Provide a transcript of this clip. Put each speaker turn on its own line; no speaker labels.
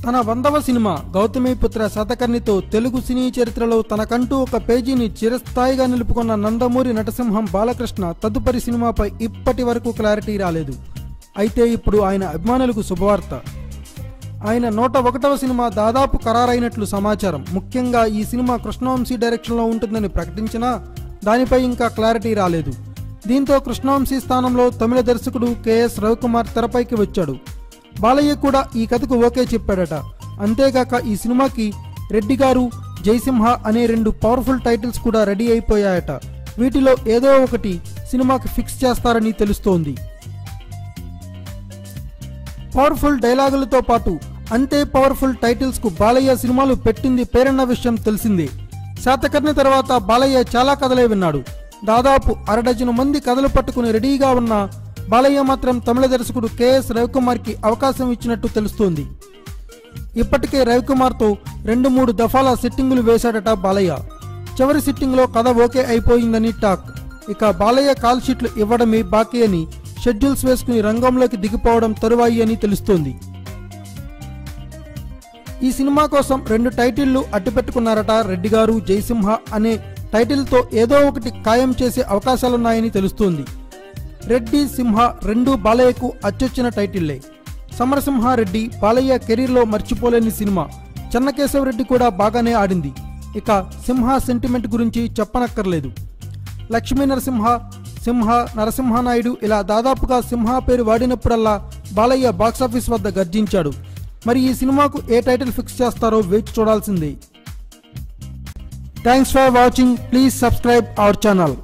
తన 100వ సినిమా గౌతమిపుత్ర శాతకర్ణితో తెలుగు సినీ చరిత్రలో తనకంటూ ఒక పేజీని చిరస్థాయిగా నిలుపుకున్న నందమూరి నటసింహం బాలకృష్ణ తదుపరి సినిమాపై ఇప్పటి వరకు క్లారిటీ రాలేదు. అయితే ఇప్పుడు ఆయన అభిమానులకు శుభవార్త. ఆయన 101వ సినిమా దాదాపు ఖరారైనట్లు సమాచారం. ముఖ్యంగా ఈ సినిమా కృష్ణవంశీ డైరెక్షన్లో ఉంటుందని ప్రకటించినా దానిపై ఇంకా క్లారిటీ రాలేదు. దీంతో కృష్ణవంశీ స్థానంలో తమిళ దర్శకుడు కెఎస్ రవికుమార్ తెరపైకి వచ్చాడు. బాలయ్య కూడా ఈ కథకు ఓకే చెప్పాడట. అంతేగాక ఈ సినిమాకి రెడ్డి గారు, జయసింహ అనే 2 పవర్ఫుల్ టైటిల్స్ కూడా రెడీ అయిపోయాయట. వీటిలో ఏదో ఒకటి సినిమాకి ఫిక్స్ చేస్తారని తెలుస్తోంది. పవర్ఫుల్ డైలాగులతో పాటు అంతే పవర్ఫుల్ టైటిల్స్ కు బాలయ్య సినిమాలు పెట్టింది పేరన్న విషయం తెలిసిందే. శాతకర్ణి తర్వాత బాలయ్య చాలా కథలే విన్నాడు. దాదాపు 1/2 డజను మంది కథలు పట్టుకుని రెడీగా ఉన్న బాలయ్య మాత్రం తమిళ దర్శకుడు కెఎస్ రవికుమార్కి అవకాశం ఇచ్చినట్టు తెలుస్తోంది. ఇప్పటికే రవికుమార్తో 2-3 దఫాల సిట్టింగులు వేశాడట బాలయ్య. చివరి సిట్టింగ్లో కథ ఓకే అయిపోయిందని టాక్. ఇక బాలయ్య కాల్ షీట్లు ఇవ్వడమే బాకీ అని షెడ్యూల్స్ వేసుకుని రంగంలోకి దిగిపోవడం తరువాయి అని తెలుస్తోంది. ఈ సినిమా కోసం 2 టైటిళ్లు అడ్డుపెట్టుకున్నారట. రెడ్డి గారు, జయసింహ అనే టైటిల్తో ఏదో ఒకటి ఖాయం చేసే అవకాశాలున్నాయని తెలుస్తోంది. రెడ్డి, సింహ 2 బాలయ్యకు అచ్చొచ్చిన టైటిళ్లే. సమరసింహారెడ్డి బాలయ్య కెరీర్లో మర్చిపోలేని సినిమా. చెన్నకేశవరెడ్డి కూడా బాగానే ఆడింది. ఇక సింహ సెంటిమెంట్ గురించి చెప్పనక్కర్లేదు. లక్ష్మీ నరసింహ, సింహ, నరసింహనాయుడు ఇలా దాదాపుగా సింహ పేరు వాడినప్పుడల్లా బాలయ్య బాక్సాఫీస్ వద్ద గర్జించాడు. మరి ఈ సినిమాకు ఏ టైటిల్ ఫిక్స్ చేస్తారో వేచి చూడాల్సిందే. Thanks for watching. Please subscribe our channel.